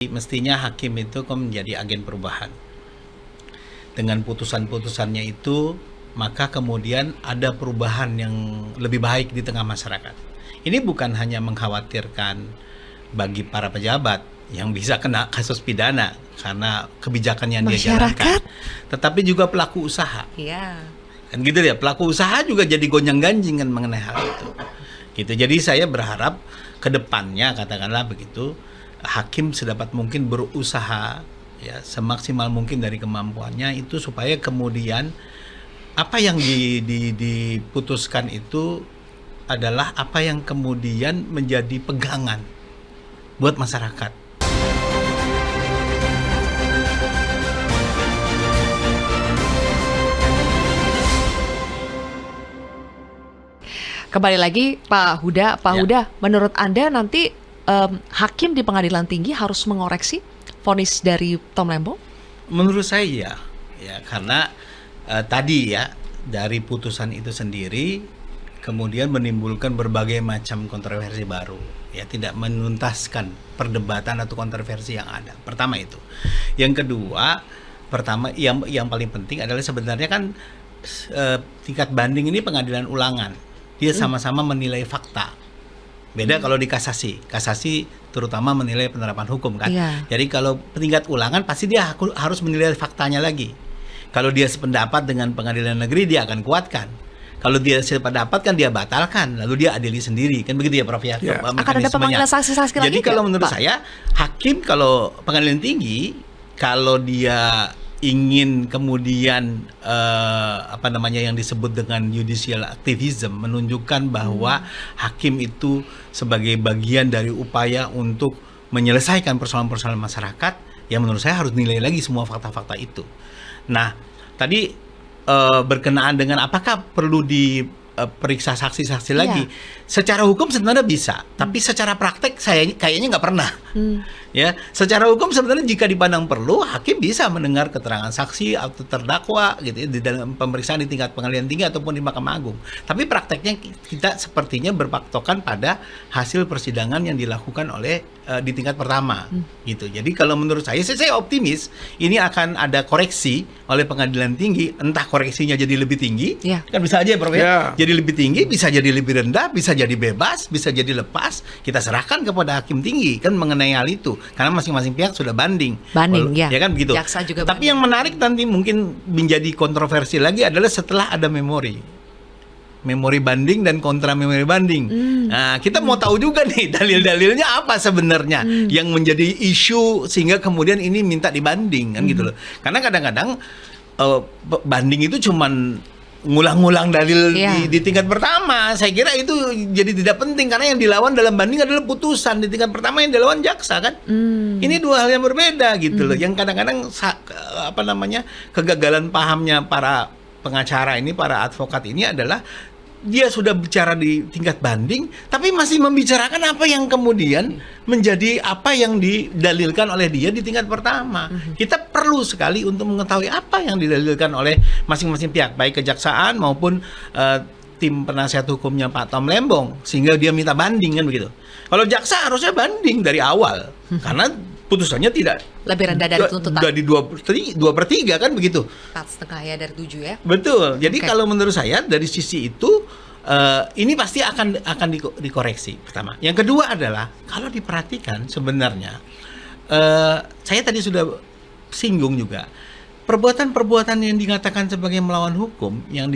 Mestinya hakim itu kan menjadi agen perubahan. Dengan putusan-putusannya itu, maka kemudian ada perubahan yang lebih baik di tengah masyarakat. Ini bukan hanya mengkhawatirkan bagi para pejabat yang bisa kena kasus pidana karena kebijakan yang dia jalankan, tetapi juga pelaku usaha. Iya. Kan gitu ya, pelaku usaha juga jadi gonjang-ganjing kan mengenai hal itu. Gitu. Jadi saya berharap ke depannya, katakanlah begitu, hakim sedapat mungkin berusaha ya semaksimal mungkin dari kemampuannya itu supaya kemudian apa yang diputuskan itu adalah apa yang kemudian menjadi pegangan buat masyarakat. Kembali lagi Pak Huda, Huda, menurut Anda nanti hakim di pengadilan tinggi harus mengoreksi vonis dari Tom Lembong? Menurut saya ya karena tadi ya dari putusan itu sendiri kemudian menimbulkan berbagai macam kontroversi baru, ya tidak menuntaskan perdebatan atau kontroversi yang ada. Pertama itu. Yang kedua, yang paling penting adalah sebenarnya kan tingkat banding ini pengadilan ulangan. Dia sama-sama menilai fakta. Beda kalau di kasasi terutama menilai penerapan hukum kan. Iya. Jadi kalau tingkat ulangan pasti dia harus menilai faktanya lagi. Kalau dia sependapat dengan pengadilan negeri dia akan kuatkan. Kalau dia sependapat kan dia batalkan, lalu dia adili sendiri, kan begitu ya Prof ya. Yeah. Akan ada pemanggilan saksi-saksi lagi. Jadi kalau menurut Pak? saya hakim kalau pengadilan tinggi kalau dia ingin kemudian yang disebut dengan judicial activism, menunjukkan bahwa hakim itu sebagai bagian dari upaya untuk menyelesaikan persoalan-persoalan masyarakat, ya menurut saya harus nilai lagi semua fakta-fakta itu. Nah, tadi berkenaan dengan apakah perlu diperiksa saksi-saksi lagi. Secara hukum sebenarnya bisa, tapi secara praktek kayaknya nggak pernah. Ya, secara hukum sebenarnya jika dipandang perlu, hakim bisa mendengar keterangan saksi atau terdakwa gitu ya, di dalam pemeriksaan di tingkat pengadilan tinggi ataupun di Mahkamah Agung. Tapi prakteknya kita sepertinya berpatokan pada hasil persidangan yang dilakukan oleh di tingkat pertama gitu. Jadi kalau menurut saya optimis ini akan ada koreksi oleh pengadilan tinggi, entah koreksinya jadi lebih tinggi, kan bisa aja Prof ya. Jadi lebih tinggi, bisa jadi lebih rendah, bisa jadi bebas, bisa jadi lepas, kita serahkan kepada hakim tinggi kan mengenai hal itu. Karena masing-masing pihak sudah banding ya kan begitu. Jaksa juga tapi banding. Yang menarik nanti mungkin menjadi kontroversi lagi adalah setelah ada memori banding dan kontra memori banding. Nah, kita mau tahu juga nih dalil-dalilnya apa sebenarnya yang menjadi isu sehingga kemudian ini minta dibanding kan gitu loh. Karena kadang-kadang banding itu cuman ngulang-ngulang dalil di tingkat pertama. Saya kira itu jadi tidak penting karena yang dilawan dalam banding adalah putusan. Di tingkat pertama yang dilawan jaksa kan. Ini dua hal yang berbeda gitu loh. Yang kadang-kadang kegagalan pahamnya para pengacara ini, para advokat ini adalah dia sudah bicara di tingkat banding tapi masih membicarakan apa yang kemudian menjadi apa yang didalilkan oleh dia di tingkat pertama. Kita perlu sekali untuk mengetahui apa yang didalilkan oleh masing-masing pihak, baik kejaksaan maupun tim penasihat hukumnya Pak Tom Lembong, sehingga dia minta banding kan begitu. Kalau jaksa harusnya banding dari awal karena putusannya tidak lebih rendah dari tuntutan. Dari 2/3 kan begitu. 4,5 ya dari 7 ya. Betul. Jadi kalau menurut saya dari sisi itu ini pasti akan dikoreksi pertama. Yang kedua adalah kalau diperhatikan sebenarnya saya tadi sudah singgung juga perbuatan-perbuatan yang dikatakan sebagai melawan hukum yang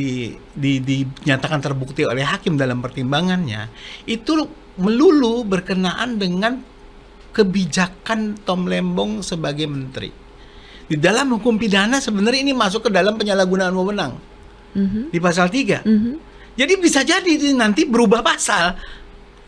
dinyatakan terbukti oleh hakim dalam pertimbangannya itu melulu berkenaan dengan kebijakan Tom Lembong sebagai menteri. Di dalam hukum pidana sebenarnya ini masuk ke dalam penyalahgunaan wewenang di pasal 3. Jadi bisa jadi nanti berubah pasal.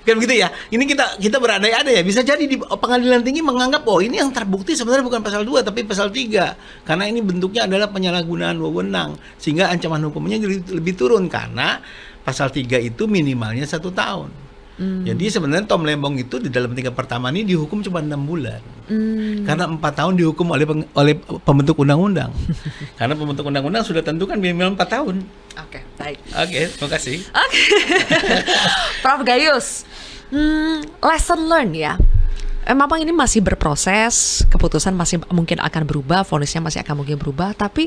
Kan begitu ya. Ini kita berandai-andai ya. Bisa jadi di pengadilan tinggi menganggap ini yang terbukti sebenarnya bukan pasal 2 tapi pasal 3. Karena ini bentuknya adalah penyalahgunaan wewenang sehingga ancaman hukumnya jadi lebih turun karena pasal 3 itu minimalnya 1 tahun. Jadi sebenarnya Tom Lembong itu di dalam tingkat pertama ini dihukum cuma 6 bulan. Karena 4 tahun dihukum oleh pembentuk undang-undang. Karena pembentuk undang-undang sudah tentukan minimal 4 tahun. Oke, baik. Oke, terima kasih. Prof Gayus, lesson learned ya. memang ini masih berproses, keputusan masih mungkin akan berubah, vonisnya masih akan mungkin berubah, tapi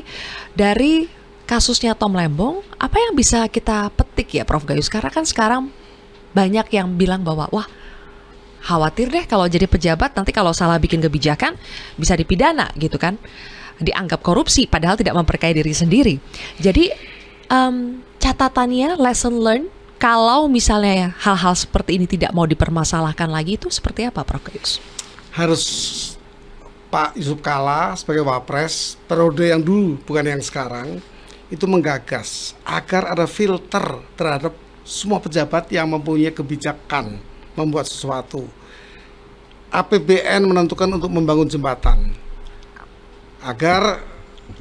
dari kasusnya Tom Lembong, apa yang bisa kita petik ya Prof Gayus? Karena kan sekarang banyak yang bilang bahwa, wah khawatir deh kalau jadi pejabat nanti kalau salah bikin kebijakan bisa dipidana gitu kan, dianggap korupsi padahal tidak memperkaya diri sendiri. Jadi catatannya, lesson learned, kalau misalnya hal-hal seperti ini tidak mau dipermasalahkan lagi, itu seperti apa Prof Gayus? Harus Pak Yusuf Kalla sebagai Wapres periode yang dulu bukan yang sekarang itu menggagas agar ada filter terhadap semua pejabat yang mempunyai kebijakan membuat sesuatu. APBN menentukan untuk membangun jembatan agar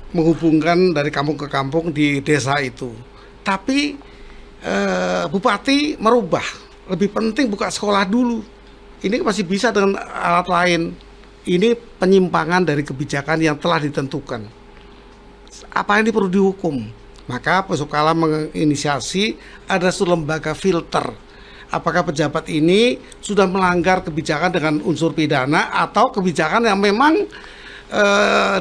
menghubungkan dari kampung ke kampung di desa itu. Tapi bupati merubah, lebih penting buka sekolah dulu. Ini masih bisa dengan alat lain. Ini penyimpangan dari kebijakan yang telah ditentukan. Apa ini perlu dihukum? Maka Pak Yusuf Kalla menginisiasi ada suatu lembaga filter. Apakah pejabat ini sudah melanggar kebijakan dengan unsur pidana atau kebijakan yang memang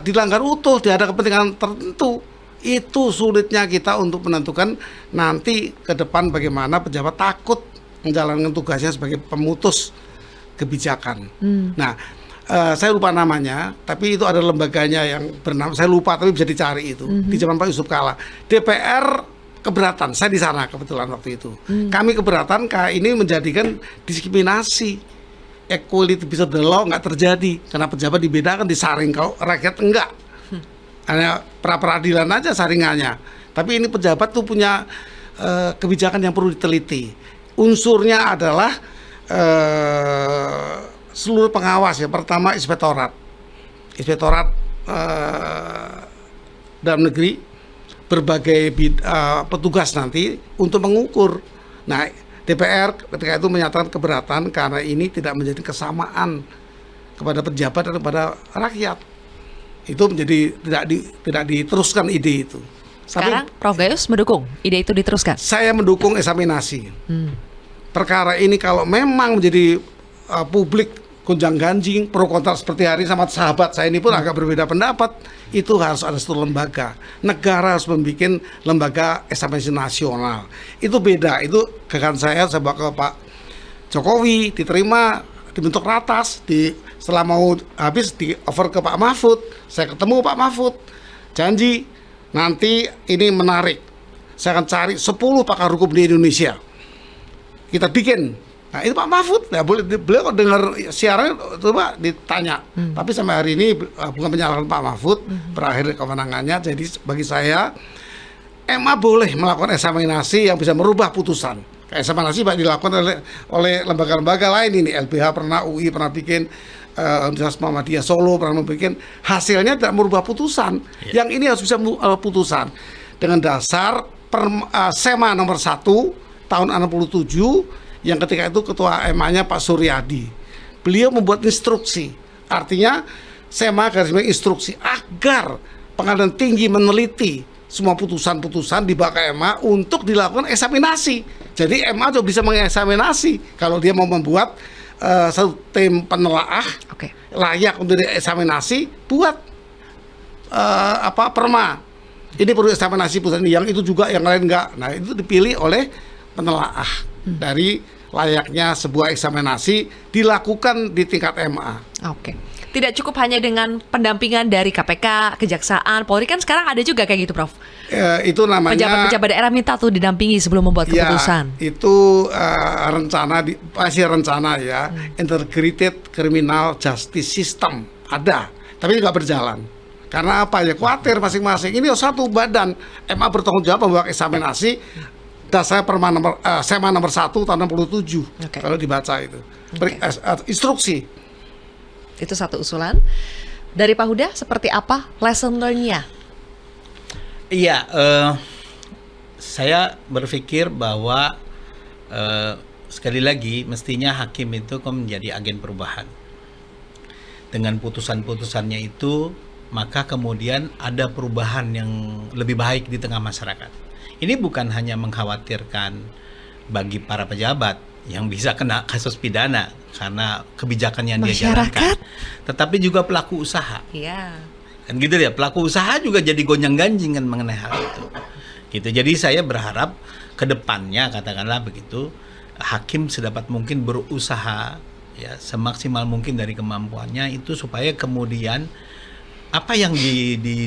dilanggar utuh, tidak ada kepentingan tertentu. Itu sulitnya kita untuk menentukan nanti ke depan bagaimana pejabat takut menjalankan tugasnya sebagai pemutus kebijakan. Nah, saya lupa namanya, tapi itu ada lembaganya yang bernama, saya lupa tapi bisa dicari itu di zaman Pak Yusuf Kalla. DPR keberatan, saya di sana kebetulan waktu itu. Kami keberatan ini menjadikan diskriminasi, equality bisa the law nggak terjadi karena pejabat dibedakan, disaring, kalau rakyat enggak. Hanya pra-peradilan aja saringannya. Tapi ini pejabat tuh punya kebijakan yang perlu diteliti. Unsurnya adalah seluruh pengawas ya. Pertama inspektorat dalam negeri, berbagai petugas nanti untuk mengukur. Nah, DPR ketika itu menyatakan keberatan karena ini tidak menjadi kesamaan kepada pejabat dan kepada rakyat. Itu menjadi tidak diteruskan ide itu. Sekarang Prof Gayus mendukung ide itu diteruskan. Saya mendukung eksaminasi. Perkara ini kalau memang menjadi publik gonjang-ganjing, pro kontra seperti hari sama sahabat saya ini pun agak berbeda pendapat, itu harus ada satu lembaga. Negara harus membuat lembaga eksaminasi nasional. Itu beda. Itu gagasan saya bawa ke Pak Jokowi, diterima, dibentuk ratas, setelah mau habis di over ke Pak Mahfud. Saya ketemu Pak Mahfud, janji nanti ini menarik, saya akan cari 10 pakar hukum di Indonesia, kita bikin. Nah itu Pak Mahfud, ya boleh, beliau dengar siaran coba ditanya. Tapi sampai hari ini bukan menyalahkan Pak Mahfud, berakhir kewenangannya. Jadi bagi saya MA boleh melakukan eksaminasi yang bisa merubah putusan. Eksaminasi baik dilakukan oleh lembaga-lembaga lain ini, LBH pernah, UI pernah bikin, Universitas Muhammadiyah Solo pernah membuat, hasilnya tidak merubah putusan. Yang ini harus bisa putusan dengan dasar SEMA nomor 1 tahun 67 yang ketika itu ketua MA-nya Pak Suryadi. Beliau membuat instruksi, artinya SEMA garis miring instruksi agar pengadilan tinggi meneliti semua putusan-putusan di bawah MA untuk dilakukan eksaminasi. Jadi MA juga bisa mengeksaminasi kalau dia mau membuat satu tim penelaah layak untuk dieksaminasi, buat perma. Ini perlu eksaminasi putusan yang itu juga, yang lain enggak. Nah itu dipilih oleh penelaah dari layaknya sebuah eksaminasi dilakukan di tingkat MA. Tidak cukup hanya dengan pendampingan dari KPK, Kejaksaan, Polri, kan sekarang ada juga kayak gitu, Prof. Itu namanya pejabat-pejabat daerah minta tuh didampingi sebelum membuat keputusan. Itu masih rencana ya, Integrated Criminal Justice System ada, tapi nggak berjalan. Karena apa ya? Khawatir masing-masing. Ini satu badan, MA bertanggung jawab membuat eksaminasi. Dasar perma SEMA nomor 1 tahun 67 kalau dibaca itu instruksi. Itu satu usulan dari Pak Huda. Seperti apa lesson learn-nya? Iya, saya berpikir bahwa sekali lagi mestinya hakim itu menjadi agen perubahan. Dengan putusan-putusannya itu, maka kemudian ada perubahan yang lebih baik di tengah masyarakat. Ini bukan hanya mengkhawatirkan bagi para pejabat yang bisa kena kasus pidana karena kebijakan yang dia Masyarakat. jalankan. Tetapi juga pelaku usaha. Iya. Kan gitu ya, pelaku usaha juga jadi gonjang-ganjing kan mengenai hal itu. Gitu. Jadi saya berharap ke depannya, katakanlah begitu, hakim sedapat mungkin berusaha ya semaksimal mungkin dari kemampuannya itu supaya kemudian apa yang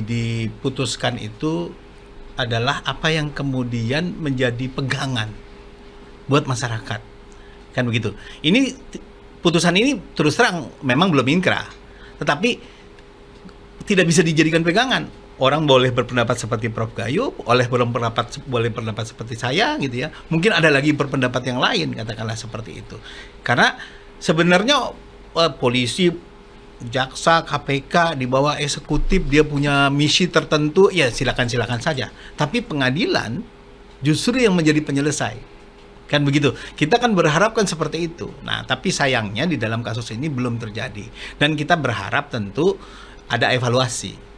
diputuskan itu adalah apa yang kemudian menjadi pegangan buat masyarakat. Kan begitu. Ini putusan ini terus terang memang belum inkrah, tetapi tidak bisa dijadikan pegangan. Orang boleh berpendapat seperti Prof. Gayus, boleh berpendapat seperti saya gitu ya. Mungkin ada lagi berpendapat yang lain, katakanlah seperti itu. Karena sebenarnya polisi, jaksa, KPK di bawah eksekutif dia punya misi tertentu, ya silakan saja. Tapi pengadilan justru yang menjadi penyelesai. Kan begitu. Kita kan berharap kan seperti itu. Nah, tapi sayangnya di dalam kasus ini belum terjadi. Dan kita berharap tentu ada evaluasi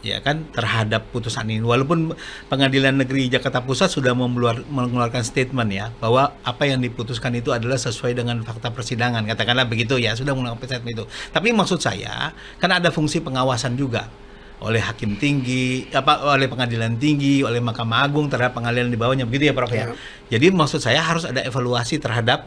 ya kan terhadap putusan ini. Walaupun Pengadilan Negeri Jakarta Pusat sudah mengeluarkan statement ya bahwa apa yang diputuskan itu adalah sesuai dengan fakta persidangan, katakanlah begitu ya, sudah mengeluarkan statement itu. Tapi maksud saya kan ada fungsi pengawasan juga oleh hakim tinggi, oleh pengadilan tinggi, oleh Mahkamah Agung terhadap pengadilan di bawahnya, begitu ya Prof ya. Jadi maksud saya harus ada evaluasi terhadap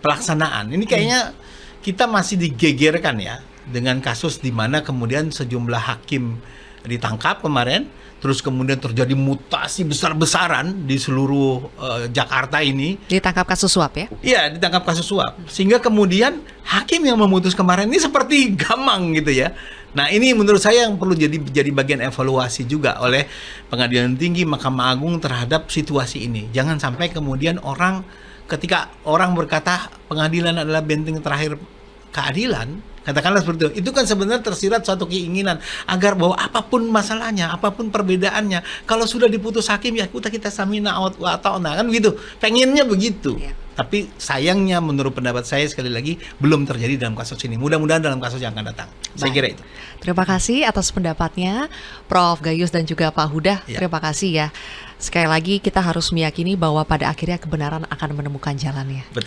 pelaksanaan. Ini kayaknya kita masih digegerkan ya dengan kasus di mana kemudian sejumlah hakim ditangkap kemarin, terus kemudian terjadi mutasi besar-besaran di seluruh Jakarta ini. Ditangkap kasus suap ya? Iya, ditangkap kasus suap. Sehingga kemudian hakim yang memutus kemarin ini seperti gamang gitu ya. Nah, ini menurut saya yang perlu jadi bagian evaluasi juga oleh Pengadilan Tinggi, Mahkamah Agung terhadap situasi ini. Jangan sampai kemudian ketika orang berkata pengadilan adalah benteng terakhir keadilan, katakanlah seperti itu kan sebenarnya tersirat suatu keinginan agar bahwa apapun masalahnya, apapun perbedaannya, kalau sudah diputus hakim ya kita samina wa ta'na, kan begitu. Pengennya begitu. Ya. Tapi sayangnya menurut pendapat saya sekali lagi belum terjadi dalam kasus ini. Mudah-mudahan dalam kasus yang akan datang. Saya kira itu. Terima kasih atas pendapatnya Prof. Gayus dan juga Pak Huda. Ya. Terima kasih ya. Sekali lagi kita harus meyakini bahwa pada akhirnya kebenaran akan menemukan jalannya. Betul.